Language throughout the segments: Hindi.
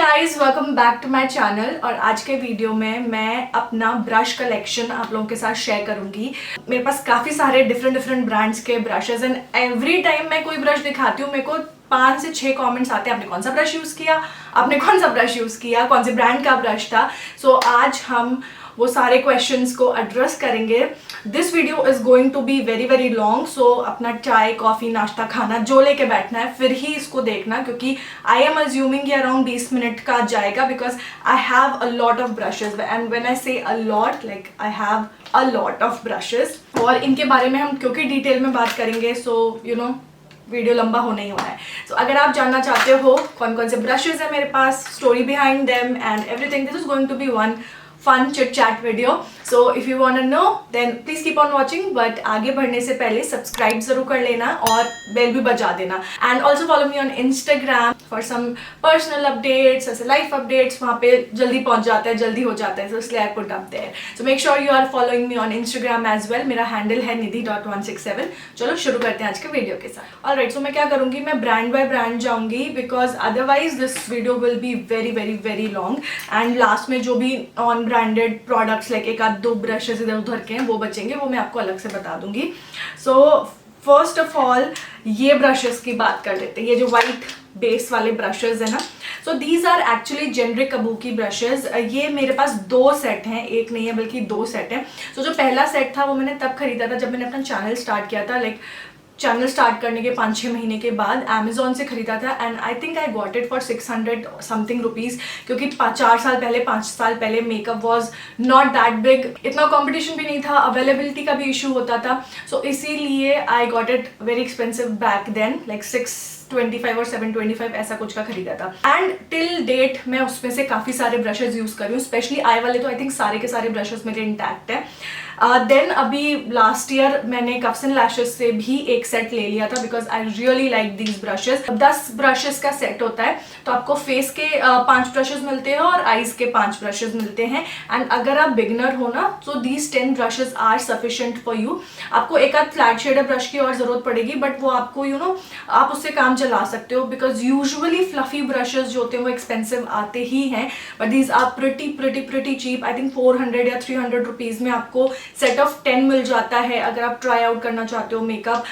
Guys, welcome back to my channel. और आज के वीडियो में मैं अपना ब्रश कलेक्शन आप लोगों के साथ शेयर करूंगी। मेरे पास काफ़ी सारे डिफरेंट ब्रांड्स के ब्रशेज एंड एवरी टाइम मैं कोई ब्रश दिखाती हूँ मेरे को 5 से 6 कमेंट्स आते हैं, आपने कौन सा ब्रश यूज़ किया, आपने कौन सा ब्रश यूज़ किया, कौन से ब्रांड का ब्रश था। सो आज हम वो सारे क्वेश्चंस को एड्रेस करेंगे। This video is going to be very long, so अपना चाय कॉफ़ी नाश्ता खाना जो लेके बैठना है फिर ही इसको देखना, क्योंकि आई एम अज्यूमिंग कि अराउंड 20 मिनट का जाएगा, because I have a lot of brushes and when I say a lot like I have a lot of brushes. और इनके बारे में हम क्योंकि डिटेल में बात करेंगे, सो यू नो वीडियो लंबा होना ही होना है। सो अगर आप जानना चाहते हो कौन कौन से ब्रशेज है मेरे पास, story behind them and everything, this is going to be one fun chit chat video. So if you want to know then please keep on watching, but आगे बढ़ने से पहले सब्सक्राइब जरूर कर लेना और बेल भी बजा देना। and also follow me on Instagram for some personal updates, ऐसे life updates, वहाँ पे जल्दी पहुँच जाता है, जल्दी हो जाता है, so इसलिए I put up there. So make sure you are following me on Instagram as well. मेरा हैंडल है nidhi.167। चलो शुरू करते हैं आज के वीडियो के साथ। Alright, so मैं क्या करूँगी, मैं ब्रांड बाय ब्रांड जाऊँगी, because otherwise this video will be very long and last में जो भी ऑन ब्रांडेड प्रोडक्ट्स लाइक एक आध दो ब्रशेज इधर उधर के हैं वो बचेंगे, वो मैं आपको अलग से बता दूंगी। सो फर्स्ट ऑफ ऑल ये ब्रशेस की बात कर लेते हैं। ये जो वाइट बेस वाले ब्रशेज है ना, so these are actually generic kabuki brushes. ये मेरे पास 2 सेट हैं, एक नहीं है बल्कि 2 सेट हैं। सो जो पहला सेट था वो मैंने तब खरीदा था जब मैंने अपना चैनल स्टार्ट किया था, लाइक चैनल स्टार्ट करने के 5-6 महीने के बाद अमेजोन से खरीदा था and I think I got it for 600 something rupees, क्योंकि 4 साल पहले 5 साल पहले makeup was not that big, इतना कंपटीशन भी नहीं था, अवेलेबिलिटी का भी इशू होता था। सो इसीलिए I got it very expensive back then, like 625 और 725 ऐसा कुछ का खरीदा था। एंड टिल डेट मैं उसमें से काफ़ी सारे ब्रशेज यूज़ कर रही हूँ, स्पेशली आई वाले तो आई थिंक सारे के सारे ब्रशेज मेरे इंटैक्ट है। देन अभी लास्ट ईयर मैंने कप्स एंड लैशेज से भी एक सेट ले लिया था, because I really like these brushes. 10 brushes का सेट होता है, तो आपको फेस के 5 ब्रशेज मिलते हैं और आईज के 5 ब्रशेज मिलते हैं। एंड अगर आप बिगनर हो ना, तो these 10 brushes are sufficient for you. आपको एक आध फ्लैट शेडर ब्रश की और जरूरत पड़ेगी, बट वो आपको यू नो आप उससे काम चला सकते हो, बिकॉज यूजुअली फ्लफी ब्रशेज जो होते हैं वो एक्सपेंसिव आते ही हैं, but these are pretty cheap. I think 400 या 300 रुपीज़ में आपको सेट ऑफ 10 मिल जाता है अगर आप ट्राई आउट करना चाहते हो makeup.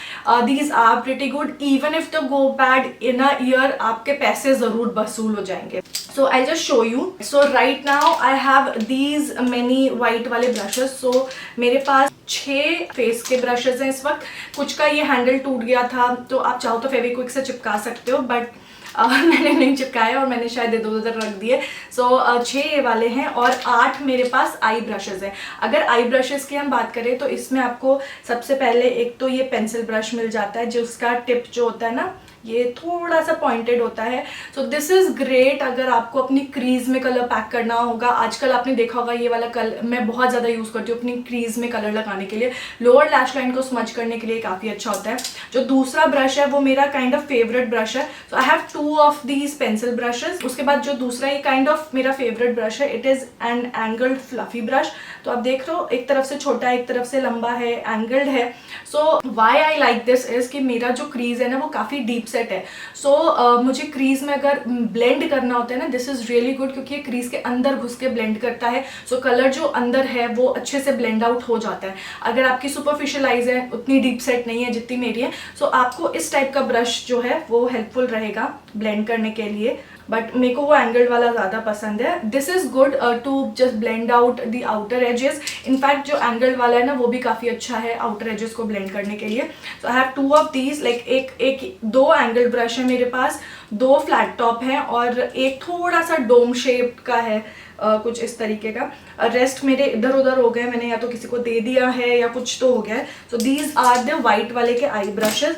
These are pretty good, even if the go bad in a year, आपके पैसे जरूर वसूल हो जाएंगे। So I just show you. So right now I have these many white वाले ब्रशेज। सो मेरे पास 6 फेस के ब्रशेज हैं इस वक्त। कुछ का ये हैंडल टूट गया था, तो आप चाहो तो फेविक्विक से चिपका सकते हो, बट मैंने नहीं चिपकाया और मैंने शायद इधर उधर रख दिए। सो 6 ये वाले हैं और 8 मेरे पास आई ब्रशेज हैं। अगर आई ब्रशेज की हम बात करें तो इसमें आपको सबसे पहले एक तो ये पेंसिल ब्रश मिल जाता है, जिसका टिप जो होता है ना ये थोड़ा सा पॉइंटेड होता है। सो दिस इज ग्रेट अगर आपको अपनी क्रीज में कलर पैक करना होगा। आजकल आपने देखा होगा ये वाला कलर मैं बहुत ज़्यादा यूज़ करती हूँ अपनी क्रीज में कलर लगाने के लिए, लोअर लैश लाइन को स्मच करने के लिए काफ़ी अच्छा होता है। जो दूसरा ब्रश है वो मेरा काइंड ऑफ फेवरेट ब्रश है। So I have 2 of these pencil brushes. उसके बाद जो दूसरा ये काइंड ऑफ मेरा फेवरेट ब्रश है, it is an angled fluffy brush. तो आप देख रहे हो एक तरफ से छोटा है, एक तरफ से लंबा है, एंगल्ड है। So why I like this is कि मेरा जो क्रीज है ना वो काफ़ी डीप सेट है। सो मुझे क्रीज में अगर ब्लेंड करना होता है ना, दिस इज रियली गुड, क्योंकि ये क्रीज के अंदर घुस के ब्लेंड करता है। सो कलर जो अंदर है वो अच्छे से ब्लेंड आउट हो जाता है। अगर आपकी सुपरफिशियल आइज है, उतनी डीप सेट नहीं है जितनी मेरी है, सो आपको इस टाइप का ब्रश जो है वो हेल्पफुल रहेगा ब्लेंड करने के लिए, बट मेरे को वो एंगल्ड वाला ज़्यादा पसंद है। This is good to just blend out the outer edges. In fact जो एंगल्ड वाला है ना वो भी काफ़ी अच्छा है आउटर एजेस को ब्लेंड करने के लिए। So I have 2 of these, like 2 angled brush है मेरे पास, 2 फ्लैट टॉप हैं और एक थोड़ा सा डोम शेप का है, कुछ इस तरीके का। रेस्ट मेरे इधर उधर हो गए, मैंने या तो किसी को दे दिया है या कुछ तो हो गया है। So these are the white वाले के आई ब्रशेज।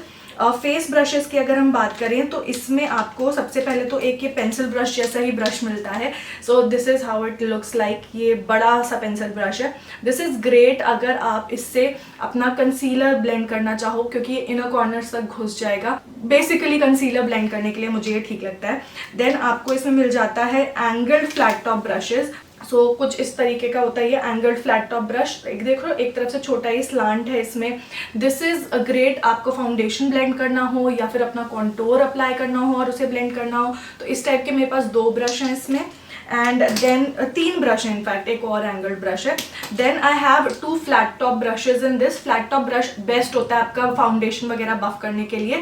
फेस ब्रशेस की अगर हम बात करें तो इसमें आपको सबसे पहले तो एक ये पेंसिल ब्रश जैसा ही ब्रश मिलता है। सो this is how it looks like. ये बड़ा सा पेंसिल ब्रश है। दिस इज़ ग्रेट अगर आप इससे अपना कंसीलर ब्लेंड करना चाहो, क्योंकि ये इनर कॉर्नर्स तक घुस जाएगा। बेसिकली कंसीलर ब्लेंड करने के लिए मुझे ये ठीक लगता है। देन आपको इसमें मिल जाता है एंगल्ड फ्लैट टॉप ब्रशेज। सो कुछ इस तरीके का होता है ये एंगल्ड फ्लैट टॉप ब्रश। एक देखो, एक तरफ से छोटा ही स्लांट है इसमें। दिस इज अ ग्रेट, आपको फाउंडेशन ब्लेंड करना हो या फिर अपना कॉन्टोर अप्लाई करना हो और उसे ब्लेंड करना हो, तो इस टाइप के मेरे पास 2 ब्रश हैं इसमें। एंड देन 3 ब्रश है, इनफैक्ट एक और एंगल्ड ब्रश है। Then I have 2 flat top brushes in this. Flat top brush best होता है आपका फाउंडेशन वगैरह बफ करने के लिए।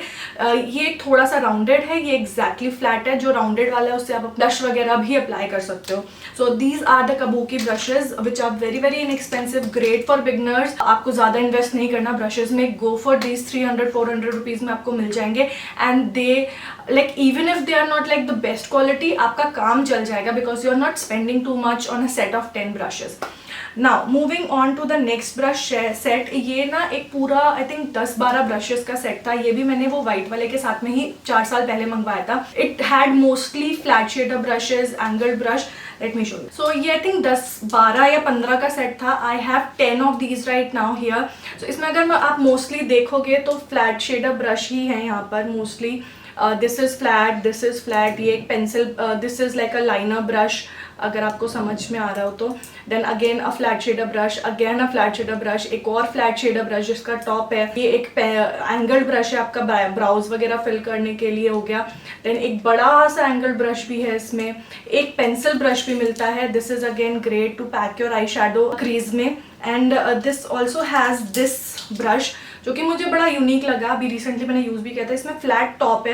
ये थोड़ा सा राउंडेड है, ये एग्जैक्टली फ्लैट है। जो राउंडेड वाला है उससे आप ब्लश वगैरह भी अप्लाई कर सकते हो। So these are the kabuki brushes which are very very inexpensive, great for beginners. आपको ज्यादा इन्वेस्ट नहीं करना ब्रशेज में। गो फॉर दीज 300-400 रुपीज में आपको मिल जाएंगे। And they like even if they are not like the best quality, आपका काम चल जाएगा because you are not spending too much on a set of 10 brushes. Now moving on to the next brush set, ये ना एक पूरा I think 10-12 brushes का set था। ये भी मैंने वो white वाले के साथ में ही 4 साल पहले मंगवाया था। It had mostly flat shader brushes, angled brush. Let me show you. So ये I think 10-12 या 15 का set था। I have 10 of these right now here. So इसमें अगर आप mostly देखोगे तो flat shader brush ही है यहाँ पर mostly. दिस इज फ्लैट, ये एक pencil, this is like a liner brush अगर आपको समझ में आ रहा हो तो। Then again a flat shader brush, again a flat shader brush, एक और फ्लैट शेडर ब्रश जिसका टॉप है। ये एक एंगल्ड ब्रश है आपका ब्राउज वगैरह फिल करने के लिए हो गया। देन एक बड़ा सा एंगल्ड ब्रश भी है इसमें। एक पेंसिल ब्रश भी मिलता है। This is again great to pack your eye shadow crease में। And this also has this brush जो कि मुझे बड़ा यूनिक लगा, अभी रिसेंटली मैंने यूज भी किया था। इसमें फ्लैट टॉप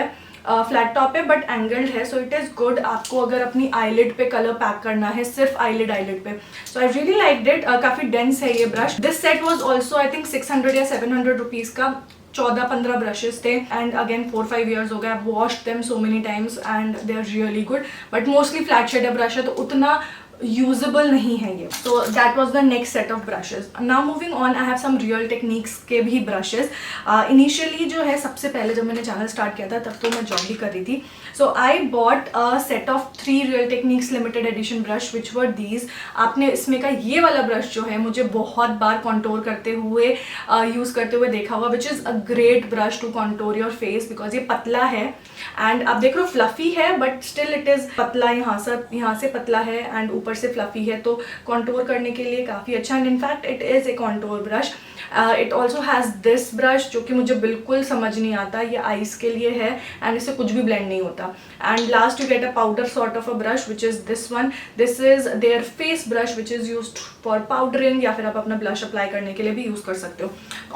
है बट एंगल्ड है, सो इट इज गुड आपको अगर अपनी आईलिड पे कलर पैक करना है, सिर्फ आईलिड पे। सो आई रियली लाइक्ड इट। काफी डेंस है ये brush. This set was also I think 600 या 700 रुपीज का। 14-15 ब्रशेस थे एंड अगेन 4-5 years हो गए। I washed them so many times and they are really good, but mostly flat shader brush है तो उतना यूजेबल नहीं है ये। So that was the next set of brushes. Now moving on, I have some Real Techniques के भी ब्रशेज। इनिशियली जो है, सबसे पहले जब मैंने चैनल स्टार्ट किया था तब तो मैं जॉब भी कर रही थी। So I bought a set of 3 Real Techniques limited edition brush which were these. आपने इसमें का ये वाला ब्रश जो है मुझे बहुत बार कॉन्टोर करते हुए यूज करते हुए देखा हुआ, which is a great brush to contour your face because ये पतला है एंड आप देख रहे हो फ्लफी है बट स्टिल इट इज पतला। यहाँ से पतला है एंड ऊपर से फ्लफी है, तो कॉन्टोर करने के लिए काफी अच्छा। And in fact it is A contour brush. It also has this brush जो कि मुझे बिल्कुल समझ नहीं आता, ये आईज के लिए है एंड इससे कुछ भी ब्लेंड नहीं होता। And last you get a powder sort of a brush which is this one. This is their face brush which is used for powdering या फिर आप अपना ब्लश अप्लाई करने के लिए भी यूज कर सकते हो।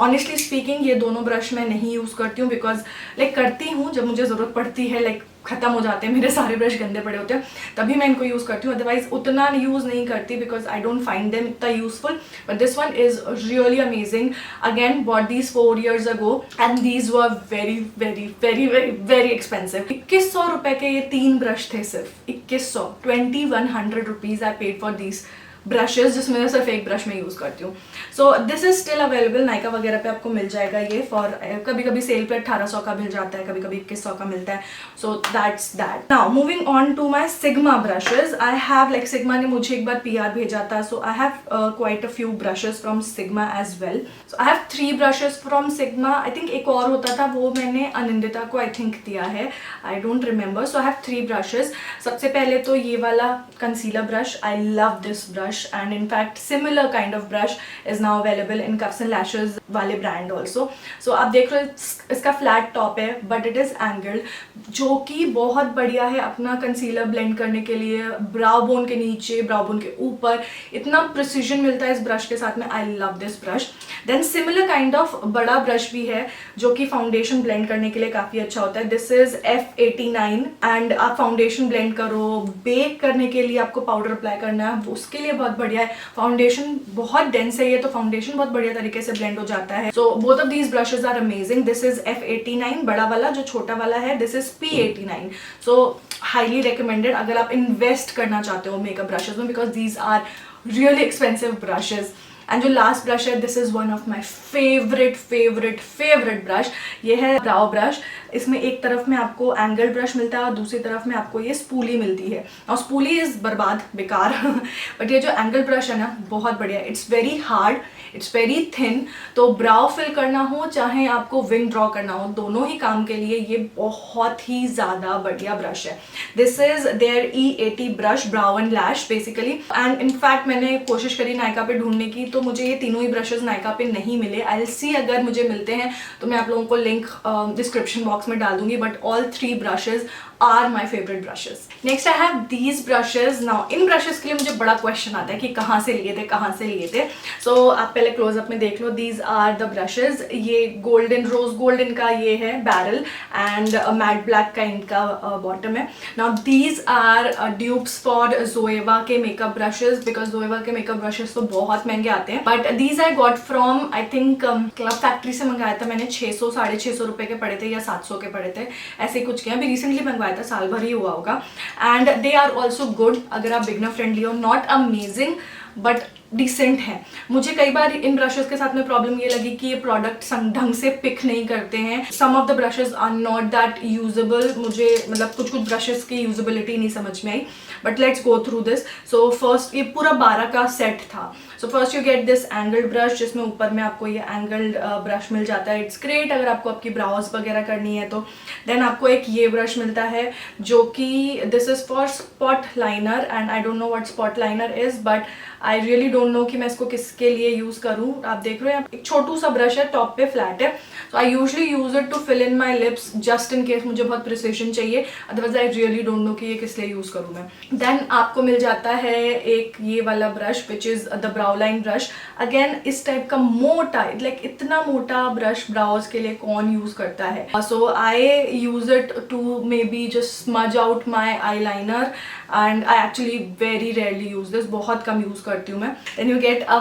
ऑनेस्टली स्पीकिंग ये दोनों ब्रश मैं नहीं यूज करती हूँ बिकॉज लाइक करती हूँ जब मुझे जरूरत पड़ती है, लाइक खत्म हो जाते हैं मेरे सारे ब्रश गंदे पड़े होते हैं तभी मैं इनको यूज करती हूँ, अदरवाइज उतना यूज नहीं करती because I don't find them इतना useful. But this one is really amazing. Again bought these 4 years ago and these were very very very very very expensive. 2100 रुपए के ये 3 ब्रश थे, सिर्फ 2100, 2100 rupees I paid for these brushes, जिसमें सिर्फ एक ब्रश में यूज करती हूँ। सो this is still available, Nykaa वगैरह पे आपको मिल जाएगा ये फॉर, कभी कभी सेल पे 1800 का मिल जाता है, कभी कभी 2100 का मिलता है। So that's that. Now moving on to my Sigma brushes. I have like Sigma ने मुझे एक बार PR भेजा था, so I have quite a few brushes from Sigma as well. So I have 3 brushes from Sigma. I think एक और होता था, वो मैंने अनिंदिता को आई थिंक दिया है, I don't remember. So I have 3 brushes. सबसे पहले तो ये वाला concealer brush, I love this brush and in fact similar kind of brush is now available in Cuffs and Lashes वाले brand also. So आप देख रहे हो इसका flat top है but it is angled, जो कि बहुत बढ़िया है अपना कंसीलर ब्लेंड करने के लिए। ब्राउ बोन के नीचे, ब्राउ बोन के ऊपर इतना प्रिसीजन मिलता है इस ब्रश के साथ में। I love this brush. Then similar kind of बड़ा ब्रश भी है जो कि फाउंडेशन ब्लेंड करने के लिए काफी अच्छा होता है। दिस इज F89 एंड आप फाउंडेशन ब्लेंड करो, बेक करने के लिए आपको पाउडर अप्लाई करना है, उसके लिए बहुत बढ़िया है। फाउंडेशन बहुत डेंस है ये, तो फाउंडेशन बहुत बढ़िया तरीके से ब्लेंड हो जाता है। So both of these brushes are amazing. This is F89 बड़ा वाला, जो छोटा वाला है this is P89। So highly recommended अगर आप इन्वेस्ट करना चाहते हो मेकअप ब्रशेज में, because these are really expensive brushes. And जो लास्ट ब्रश है, this is one of my favourite brush. ये है ब्राउ ब्रश। इसमें एक तरफ में आपको एंगल ब्रश मिलता है और दूसरी तरफ में आपको ये स्पूली मिलती है, और स्पूली इज बर्बाद, बेकार बट ये जो एंगल ब्रश है ना, बहुत बढ़िया। It's very hard, it's very thin, तो ब्राउ फिल करना हो चाहे आपको विंग ड्रॉ करना हो, दोनों ही काम के लिए ये बहुत ही ज़्यादा बढ़िया ब्रश है। This is their E80 brush, brow and lash basically. And in fact मैंने कोशिश करी नायका पे ढूंढने की, तो मुझे ये तीनों ही ब्रशेज नायका पे नहीं मिले। आई विल सी अगर मुझे मिलते हैं तो मैं आप लोगों को लिंक डिस्क्रिप्शन बॉक्स में डाल दूंगी, but all 3 brushes are my favourite brushes. Next I have these brushes. Now इन ब्रशेज के लिए मुझे बड़ा क्वेश्चन आता है कि कहाँ से लिए थे, कहाँ से लिए थे। सो आप पहले क्लोजअप में देख लो, दीज आर द ब्रशेज। ये गोल्डन, रोज गोल्डन का ये है बैरल एंड मैट ब्लैक का इनका बॉटम है। Now these are dupes for Zoeva के मेकअप ब्रशेज, बिकॉज जोएवा के मेकअप ब्रशेज तो बहुत महंगे आते हैं, but these I got from I think club factory से मंगाया था मैंने। 600 650 रुपए के पड़े थे या 700 के पड़े थे, ऐसे कुछ किया। अभी रिसेंटली मंगवाया था, साल भर ही हुआ होगा। And they are also good अगर आप बिगनर फ्रेंडली हो, नॉट अमेजिंग बट डिसेंट है। मुझे कई बार इन ब्रशेस के साथ में प्रॉब्लम ये लगी कि ये प्रोडक्ट ढंग से पिक नहीं करते हैं। Some of the brushes are not that usable. मुझे मतलब कुछ ब्रशेस की यूजेबिलिटी नहीं समझ में आई, but let's go through this. So first, ये पूरा 12 का सेट था। So first you get this angled brush, जिसमें ऊपर में आपको ये एंगल्ड ब्रश मिल जाता है। इट्स ग्रेट अगर आपको आपकी ब्राउज वगैरह करनी है तो। देन आपको एक ये ब्रश मिलता है जो कि this is for spot liner, and I don't know what spot liner is, but I really don't know कि मैं इसको किसके लिए यूज करूँ। आप देख रहे हो एक छोटू सा ब्रश है, टॉप पे फ्लैट है। So I usually use it to fill in my lips, just in case मुझे बहुत प्रिसिशन चाहिए, otherwise I really don't know कि ये किस लिए यूज करूँ मैं। देन आपको मिल जाता है एक ये वाला brush which is the brow line brush. Again इस टाइप का मोटा, लाइक इतना मोटा ब्रश ब्राउज के लिए कौन यूज करता है। So I use it to maybe just smudge out my eyeliner, and I actually very rarely use this, बहुत कम यूज करती हूँ मैं। Then you get a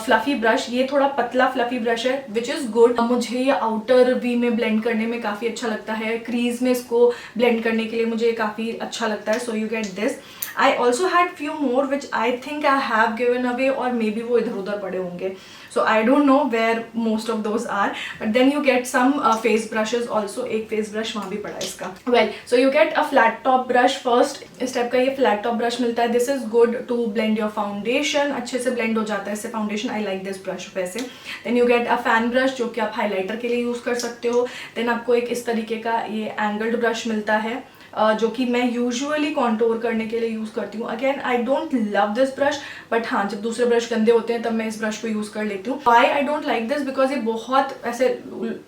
fluffy brush. ये थोड़ा पतला फ्लफी ब्रश है विच इज गुड। मुझे ये आउटर वी में ब्लेंड करने में काफी अच्छा लगता है, क्रीज में इसको ब्लेंड करने के लिए मुझे काफी अच्छा लगता है। सो you get this. I also had few more which I think I have given away, और maybe वो इधर उधर पड़े होंगे, so I don't know where most of those are. But then you get some face brushes also, एक face brush वहाँ भी पड़ा है इसका। Well, so you get a flat top brush first। इस टाइप का ये flat top brush मिलता है। This is good to blend your foundation, अच्छे से blend हो जाता है इससे foundation। I like this brush वैसे। Then you get a fan brush जो कि आप highlighter के लिए यूज कर सकते हो। Then आपको एक इस तरीके का ये angled brush मिलता है, जो कि मैं यूजुअली कॉन्टोर करने के लिए यूज़ करती हूँ। Again I don't love this brush, but हाँ जब दूसरे ब्रश गंदे होते हैं तब मैं इस ब्रश को यूज़ कर लेती हूँ। Why I don't like this, because ये बहुत ऐसे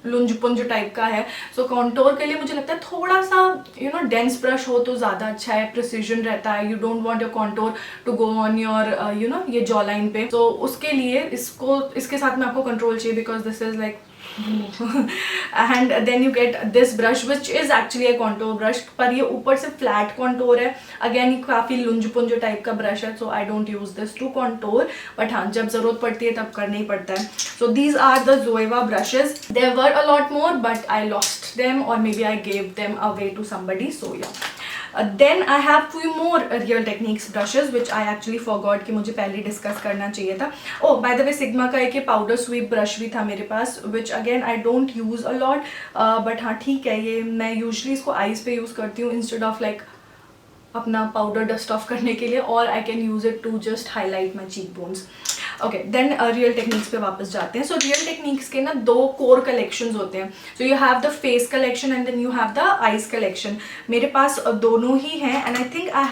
लुंज पुंज टाइप का है। सो कॉन्टोर के लिए मुझे लगता है थोड़ा सा डेंस ब्रश हो तो ज़्यादा अच्छा है, प्रिसीजन रहता है। You don't want your contour to go on your ये जॉ लाइन पे। तो उसके लिए इसके साथ में आपको कंट्रोल चाहिए, because this is like and then you get this brush which is actually a contour brush, पर ये ऊपर से flat contour है। again ये काफी लुंज पुंज टाइप का ब्रश है, so I don't use this to contour, but हाँ जब जरूरत पड़ती है तब करना ही पड़ता है। so these are the Zoeva brushes. There were a lot more but I lost them, or maybe I gave them away to somebody, so yeah. Then I have few more Real Techniques brushes which I actually forgot कि मुझे पहले डिस्कस करना चाहिए था। Oh by the way, Sigma का एक पाउडर स्वीप ब्रश भी था मेरे पास, which again I don't use a lot, but हाँ ठीक है, ये मैं यूजली इसको आईज पे यूज़ करती हूँ इंस्टेड ऑफ लाइक अपना पाउडर डस्ट ऑफ करने के लिए, और I can use it to just highlight my cheek bones. Okay, then real techniques पे वापस जाते हैं। सो रियल टेक्निक्स के ना 2 कोर कलेक्शंस होते हैं। So you have the face collection and then you have the eyes collection. मेरे पास दोनों ही हैं, and I think I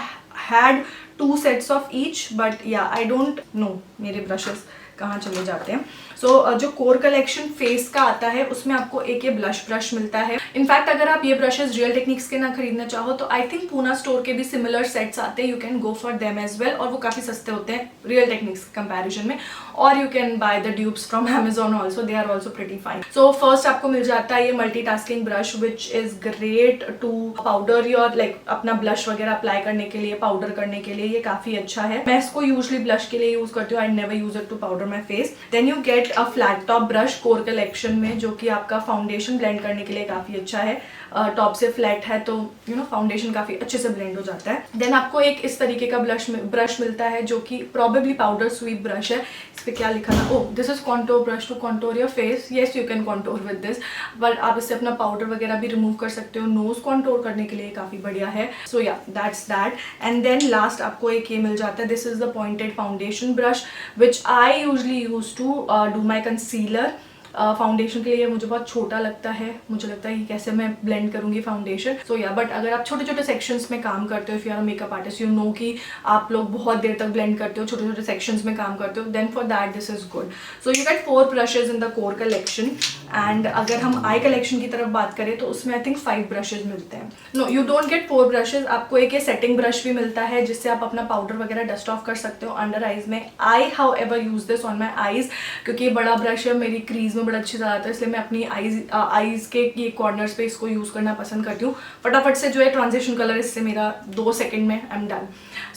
had 2 sets of each, but yeah I don't know मेरे ब्रशेस कहाँ चले जाते हैं। सो जो कोर कलेक्शन फेस का आता है उसमें आपको एक ये ब्लश ब्रश मिलता है। इनफैक्ट अगर आप ये ब्रशेस रियल टेक्निक्स के ना खरीदना चाहो तो आई थिंक पूना स्टोर के भी सिमिलर सेट्स आते हैं, you can go for them as well, और वो काफ़ी सस्ते होते हैं रियल टेक्निक्स कंपैरिजन में। और you can buy the dupes from Amazon also, they are also pretty fine. So first आपको मिल जाता है ये multitasking brush which is great to powder your like अपना ब्लश वगैरह अप्लाई करने के लिए, पाउडर करने के लिए ये काफ़ी अच्छा है। मैं इसको यूजली ब्लश के लिए यूज करती हूँ, I never use it to powder my face. Then you get a flat top brush core collection में, जो कि आपका फाउंडेशन ब्लेंड करने के लिए काफ़ी अच्छा है। टॉप से फ्लैट है तो फाउंडेशन काफ़ी अच्छे से ब्लेंड हो जाता है। देन आपको एक इस तरीके का ब्रश मिलता है जो कि प्रॉबेबली पाउडर स्वीप ब्रश है। इस पर क्या लिखा था, oh this is contour brush to contour your face. Yes you can contour with this, but आप इससे अपना पाउडर वगैरह भी रिमूव कर सकते हो। नोज कॉन्टोर करने के लिए काफ़ी बढ़िया है। So yeah that's that. And then last आपको एक ये मिल जाता है, this is the pointed foundation brush which I usually use to do my concealer. Foundation के लिए मुझे बहुत छोटा लगता है, मुझे लगता है कि कैसे मैं ब्लेंड करूंगी फाउंडेशन। सो या बट अगर आप छोटे छोटे सेक्शंस में काम करते हो, if you are a makeup artist, you know कि आप लोग बहुत देर तक ब्लेंड करते हो, छोटे छोटे सेक्शंस में काम करते हो, then for that this is good. So you get 4 brushes in the core collection. And अगर हम आई कलेक्शन की तरफ बात करें तो उसमें आई थिंक 5 ब्रशेज मिलते हैं। No, you don't get 4 brushes. आपको एक ये सेटिंग ब्रश भी मिलता है जिससे आप अपना पाउडर वगैरह डस्ट ऑफ कर सकते हो अंडर आईज में। I how ever use this on my eyes, क्योंकि ये बड़ा ब्रश है, मेरी क्रीज में बड़ा अच्छे से आता है, इसलिए मैं अपनी आईज के ये कॉर्नर्स पे इसको यूज करना पसंद करती हूँ। फटाफट से जो है ट्रांजिशन कलर इससे मेरा 2 सेकंड में I am done.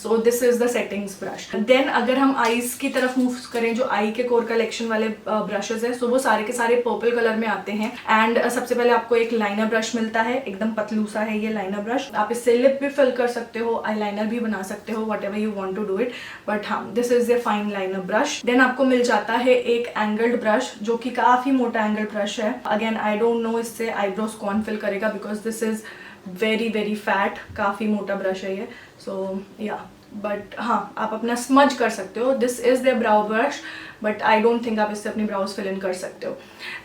So this is the settings brush. देन अगर हम आईज की तरफ मूव करें, जो आई के कोर कलेक्शन वाले ब्रशेज है, सो वो सारे के सारे पर्पल कलर में आते हैं। एंड सबसे पहले आपको एक लाइनर ब्रश मिलता है, एकदम पतलू सा है ये लाइनर ब्रश। आप इससे लिप भी फिल कर सकते हो, आईलाइनर भी बना सकते हो, whatever you want to do it, but हाँ this is a fine liner brush. Then आपको मिल जाता है एक एंगल्ड ब्रश, जो कि काफी मोटा एंगल्ड ब्रश है। अगेन आई डोंट नो इससे आईब्रोज कौन फिल करेगा, because this is very very fat, काफी मोटा ब्रश है ये। सो या बट हाँ, आप अपना स्मज कर सकते हो। This is the brow brush, but I don't think आप इससे अपनी ब्राउज फिल इन कर सकते हो।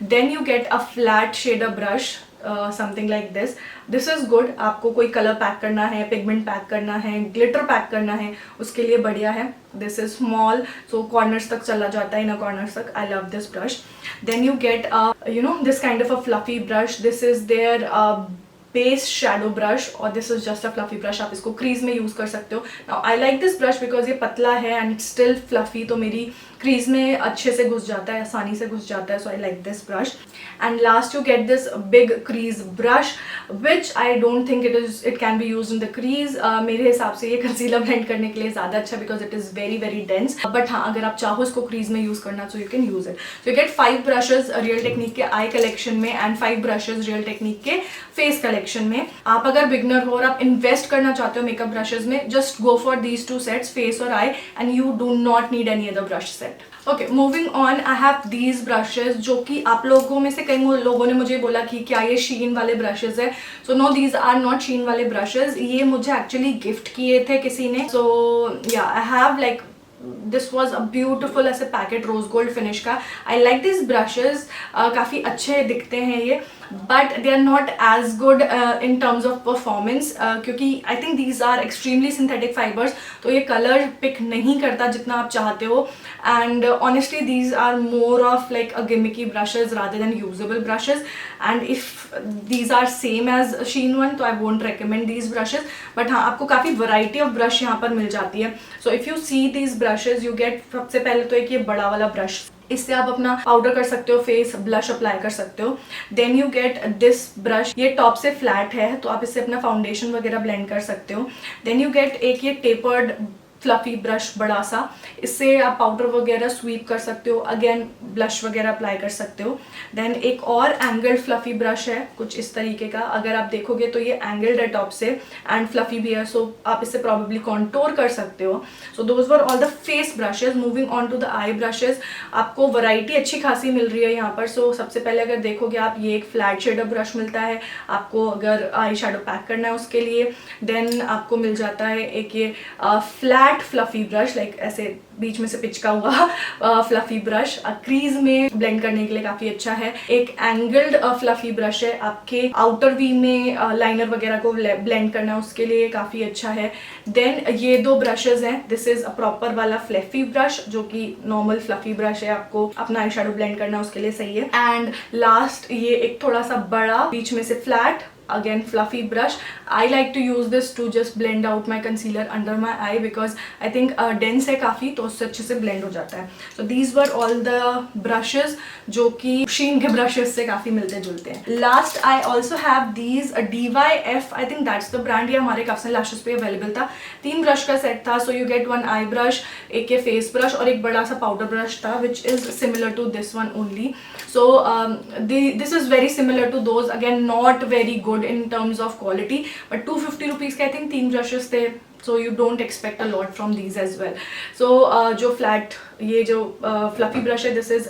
Then you get a flat shader brush, something like this. This is good. आपको कोई कलर पैक करना है, पिगमेंट पैक करना है, ग्लिटर पैक करना है, उसके लिए बढ़िया है। This is small, so corners तक चला जाता है, इनर कॉर्नर्स तक। I love this brush. Then you get you know this kind of a fluffy brush. This is their base shadow brush, और this is just a fluffy brush. आप इसको क्रीज में यूज कर सकते हो। Now I like this brush because ये पतला है एंड इट्स स्टिल फ्लफी, तो मेरी क्रीज में अच्छे से घुस जाता है, आसानी से घुस जाता है। So I like this brush. And last you get this big crease brush, which I don't think it can be use in the crease. मेरे हिसाब से ये कंसीलर ब्लेंड करने के लिए ज्यादा अच्छा, because it is very very dense. But हाँ, अगर आप चाहो इसको क्रीज में यूज करना, so you can use it. So you gate 5 brushes real technique के आई कलेक्शन में एंड 5 ब्रशेज रियल टेक्निक के फेस कलेक्शन में। आप अगर बिगनर हो और आप इन्वेस्ट करना चाहते हो मेकअप ब्रशेज में, just go for these 2 sets, face और eye, and you do not need any other brush set. Okay, moving on, I have these brushes, जो कि आप लोगों में से कई लोगों ने मुझे बोला कि क्या ये शीन वाले ब्रशेज है। So no, these are not Shein वाले ब्रशेज। ये मुझे एक्चुअली गिफ्ट किए थे किसी ने। सो या आई have like this was a beautiful ऐसे पैकेट रोज गोल्ड फिनिश का। आई लाइक दिस ब्रशेज, काफ़ी अच्छे दिखते हैं ये, but they are not as good in terms of performance, क्योंकि I think these are extremely synthetic fibres, तो ये कलर पिक नहीं करता जितना आप चाहते हो। And honestly these are more of like a gimmicky brushes rather than usable brushes. And if these are same as Shein one, तो I won't recommend these brushes. But हाँ, आपको काफ़ी वराइटी ऑफ ब्रश यहाँ पर मिल जाती है। So if you see these brushes, you get सबसे पहले तो एक ये बड़ा वाला ब्रश, इससे आप अपना पाउडर कर सकते हो, फेस ब्लश अप्लाई कर सकते हो। Then you get this brush, ये टॉप से फ्लैट है, तो आप इससे अपना फाउंडेशन वगैरह ब्लेंड कर सकते हो। देन यू गेट एक ये टेपर्ड फ्लफी ब्रश बड़ा सा, इससे आप पाउडर वगैरह स्वीप कर सकते हो, अगेन ब्लश वगैरह अप्लाई कर सकते हो। देन एक और एंगल्ड फ्लफी ब्रश है कुछ इस तरीके का, अगर आप देखोगे तो ये एंगल्ड है टॉप से एंड फ्लफी भी है, सो आप इससे प्रॉबेबली कॉन्टोर कर सकते हो। So those were all the face brushes. Moving on to the eye brushes, आपको वैरायटी अच्छी खासी मिल रही है यहाँ पर। सो सबसे पहले अगर देखोगे आप, ये एक फ्लैट शेडर ब्रश मिलता है आपको अगर आई शेडो पैक करना है उसके लिए। देन आपको मिल जाता है एक ये फ्लैट फ्लफी ब्रश, लाइक ऐसे बीच में से पिचका हुआ फ्लफी ब्रश, क्रीज में ब्लेंड करने के लिए काफी अच्छा है। एक एंगल्ड फ्लफी ब्रश है, आपके आउटर वी में लाइनर वगैरह को ब्लेंड करना है उसके लिए काफी अच्छा है। देन ये 2 ब्रशेज हैं, दिस इज अ प्रॉपर वाला फ्लफी ब्रश, जो कि नॉर्मल फ्लफी ब्रश है, आपको अपना आई शेडो ब्लेंड करना है उसके लिए सही है। एंड लास्ट ये एक थोड़ा सा बड़ा बीच में से flat again fluffy brush. I like to use this to just blend out my concealer under my eye because I think dense है काफ़ी, तो उससे अच्छे से blend हो जाता है। So these were all the brushes जो कि Shein के brushes से काफ़ी मिलते जुलते हैं। Last I also have these DYF, I think that's the brand, ये हमारे काफी lashes पे available था। 3 ब्रश का सेट था, so you get 1 eye brush, एक ये face brush और एक बड़ा सा powder brush था which is similar to this one only. So this is very similar to those, again not very good in terms of quality, but 250 rupees के I think 3 brushes थे, so you don't expect a lot from these as well. So जो flat ये जो fluffy brush है, this is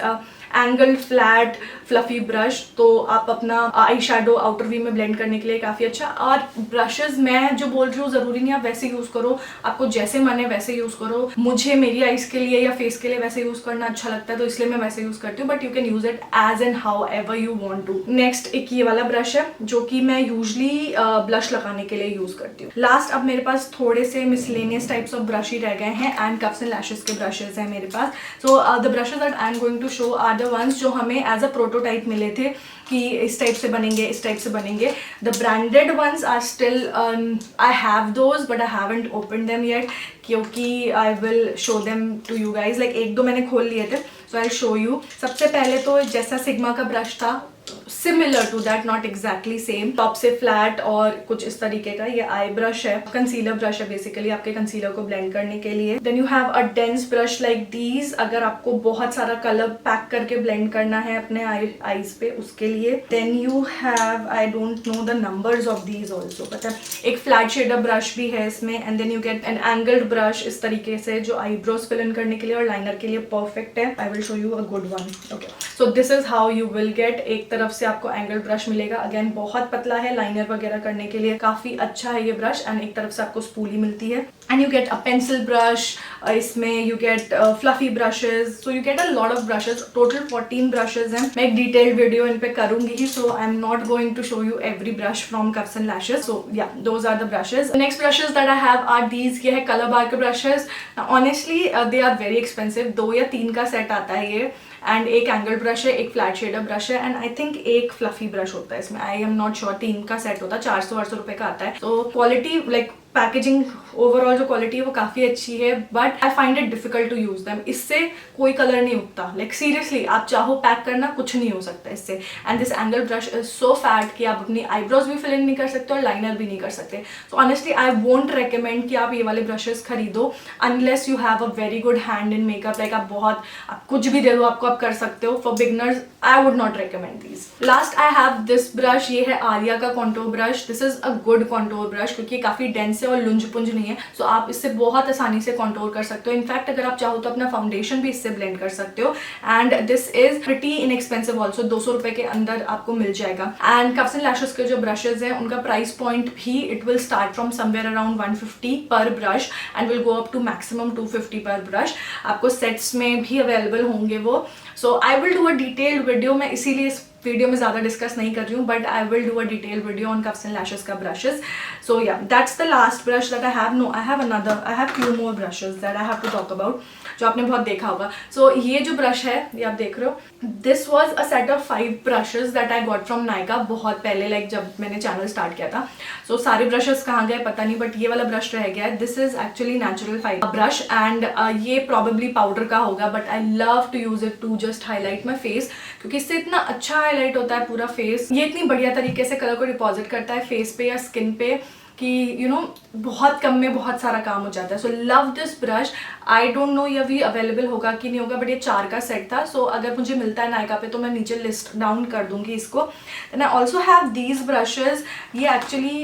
angle flat fluffy brush, तो आप अपना आई शेडो आउटर वी में ब्लेंड करने के लिए काफ़ी अच्छा। और ब्रशेज मैं जो बोल रही हूँ ज़रूरी नहीं आप वैसे यूज़ करो, आपको जैसे मन है वैसे यूज़ करो। मुझे मेरी आइज़ के लिए या फेस के लिए वैसे यूज़ करना अच्छा लगता है तो इसलिए मैं वैसे यूज़ करती हूँ, but you can use it as and however you want to. Next एक ये वाला ब्रश है जो कि मैं यूजली ब्लश लगाने के लिए यूज़ करती हूँ। लास्ट अब मेरे पास थोड़े से मिसलेनियस टाइप्स ऑफ ब्रश ही रह गए हैं एंड कप्स एंड लैशेस के ब्रशेज हैं मेरे पास। So the brushes that I am going to show are the ones जो हमें एज अ प्रोटोटाइप मिले थे कि इस टाइप से बनेंगे, इस टाइप से बनेंगे। The branded ones are still I have those but I haven't open them yet, क्योंकि I will show them to you guys. Like एक दो मैंने खोल लिए थे, सो आई शो यू। सबसे पहले तो जैसा सिग्मा का ब्रश था, similar to that, not exactly same, top से फ्लैट और कुछ इस तरीके का। ये आई ब्रश है, कंसीलर ब्रश है बेसिकली आपके कंसीलर को ब्लेंड करने के लिए। Then you have a dense brush like these, अगर आपको बहुत सारा कलर पैक करके ब्लेंड करना है अपने आईज पे उसके लिए। Then you have, I don't know the numbers of these also, but एक फ्लैट शेडर ब्रश भी है इसमें। And then you get an angled brush इस तरीके से जो आईब्रोज फिल इन करने के लिए और लाइनर के लिए परफेक्ट है। आई will show you a good one. Okay, so this is how you will get. एक तरफ से आपको एंगल ब्रश मिलेगा, अगेन बहुत पतला है, लाइनर वगैरह करने के लिए काफी अच्छा है ये ब्रश। एंड एक तरफ से आपको स्पूली मिलती है। And you get a pencil brush, इसमें you get fluffy brushes, so you get a lot of brushes. Total 14 brushes हैं। मैं एक डिटेल्ड वीडियो इन पे करूंगी ही, so I am not going to show you every brush from cups and lashes. So yeah, those are the brushes. Next brushes that I have are these. ये है कलर बार के brushes. Honestly they are very expensive, 2 या 3 का सेट आता है ये। एंड एक एंगल ब्रश है, एक फ्लैट शेडर ब्रश है, एंड आई थिंक एक फ्लफी ब्रश होता है इसमें। आई एम नॉट श्योर, 3 का सेट होता है, 400-800 रुपए का आता है। तो क्वालिटी, लाइक पैकेजिंग ओवरऑल जो क्वालिटी है वो काफी अच्छी है, but I find it difficult to use them. इससे कोई कलर नहीं उगता, लाइक सीरियसली आप चाहो पैक करना कुछ नहीं हो सकता इससे। And this angle brush is so fat कि आप अपनी आईब्रोज भी फिल इन नहीं कर सकते और लाइनर भी नहीं कर सकते। So honestly I won't recommend कि आप ये वाले ब्रशेस खरीदो unless you have a very good hand in makeup. Like आप कुछ भी दे दो आपको, आप कर सकते हो। For beginners I would not recommend these. Last I have this brush, ये है आर्या का contour brush. This is a good contour brush क्योंकि काफी डेंस है और लुंज पुंज नहीं है, सो आप इससे बहुत आसानी से कॉन्टोर कर सकते हो। इनफैक्ट अगर आप चाहो तो अपना फाउंडेशन भी इससे ब्लेंड कर सकते हो। And this is pretty inexpensive also, 200 रुपए के अंदर आपको मिल जाएगा। एंड कप्स एंड लैशेस के जो ब्रशेज हैं उनका प्राइस पॉइंट भी it will start from somewhere around 150 per brush and will go up to maximum 250 per brush. आपको सेट्स में भी अवेलेबल होंगे वो। So I will do a detailed video, मैं इसीलिए इस वीडियो में ज्यादा डिस्कस नहीं कर रही हूँ, but I will do a detail video on cups and lashes का brushes. So yeah, that's the last brush that I have. No, I have another, I have few more brushes that I have to talk about, जो आपने बहुत देखा होगा। सो ये जो ब्रश है, ये आप देख रहे हो, this was a set of 5 brushes that I got from Nykaa बहुत पहले, लाइक जब मैंने चैनल स्टार्ट किया था। सो सारे ब्रशेस कहाँ गए पता नहीं, बट ये वाला ब्रश रह गया है। This is actually natural fibre brush and ये प्रॉबेबली पाउडर का होगा, but I love to use it to just highlight my face, क्योंकि इससे इतना अच्छा हाईलाइट होता है पूरा फेस। ये इतनी बढ़िया तरीके से कलर को डिपॉजिट करता है फेस पे या स्किन पे कि यू नो बहुत कम में बहुत सारा काम हो जाता है। So love this brush. I don't no ये अभी अवेलेबल होगा कि नहीं होगा, बट ये 4 का सेट था। सो अगर मुझे मिलता है नायका पे तो मैं नीचे लिस्ट डाउन कर दूंगी इसको। Then I also have these brushes. ये एक्चुअली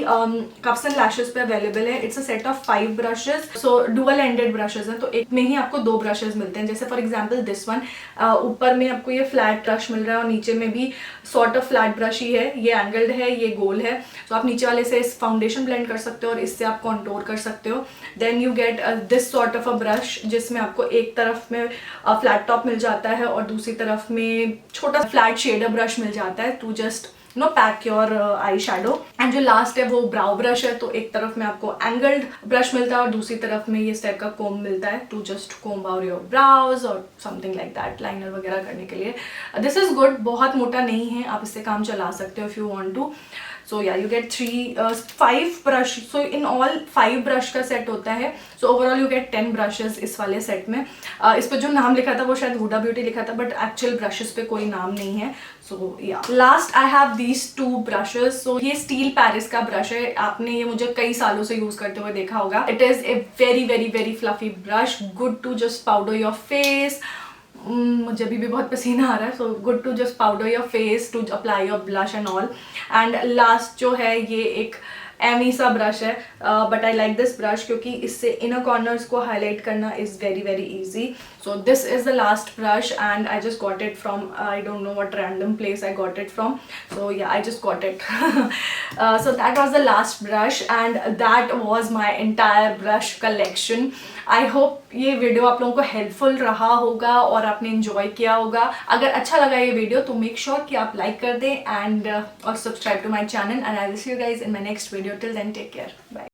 कप्स एंड लैशेस पे अवेलेबल है। It's a set of 5 brushes. So dual ended brushes हैं, तो एक में ही आपको 2 ब्रशेज मिलते हैं। जैसे फॉर एग्जाम्पल दिस वन, ऊपर में आपको ये फ्लैट ब्रश मिल रहा है और नीचे में भी सॉर्ट ऑफ फ्लैट ब्रश ही है। ये एंगल्ड है, ये गोल है। तो आप नीचे वाले से इस फाउंडेशन ब्लेंड कर सकते हो और इससे आप कॉन्टोर कर सकते हो। Then you get this sort of a brush जिसमें आपको एक तरफ में फ्लैट टॉप मिल जाता है और दूसरी तरफ में छोटा फ्लैट शेडर ब्रश मिल जाता है to just pack your eye shadow. And जो लास्ट है वो ब्राउ ब्रश है, तो एक तरफ में आपको एंगल्ड ब्रश मिलता है और दूसरी तरफ में ये टाइप का कोम मिलता है to just comb out your brows और समथिंग लाइक दैट, लाइनर वगैरह करने के लिए। दिस इज गुड, बहुत मोटा नहीं है, आप इससे काम चला सकते हो इफ यू वांट टू। सो या, you get 5 brush. So in all 5 brush का सेट होता है। So overall you get 10 brushes इस वाले सेट में। इस पर जो नाम लिखा था वो शायद हुडा ब्यूटी लिखा था, बट एक्चुअल ब्रशेज पे कोई नाम नहीं है। So yeah, last I have these 2 brushes. So ये स्टील पेरिस का ब्रश है, आपने ये मुझे कई सालों से यूज करते हुए देखा होगा। It is a very very very fluffy brush, good to just powder your face. मुझे अभी भी बहुत पसीना आ रहा है। So good to just powder your face, to apply your blush and all. And last जो है ये एक एमी सा ब्रश है, but I like this brush क्योंकि इससे इनर कॉर्नर्स को हाईलाइट करना is very very easy. So this is the last brush and I just got it from, I don't no what random place I got it from. So yeah, I just got it. So that was the last brush and that was my entire brush collection. I hope ये वीडियो आप लोगों को हेल्पफुल रहा होगा और आपने इन्जॉय किया होगा. अगर अच्छा लगा ये वीडियो तो मेक श्योर कि आप लाइक कर दें एंड और subscribe to my channel and I will see you guys in my next video. Till then take care, bye.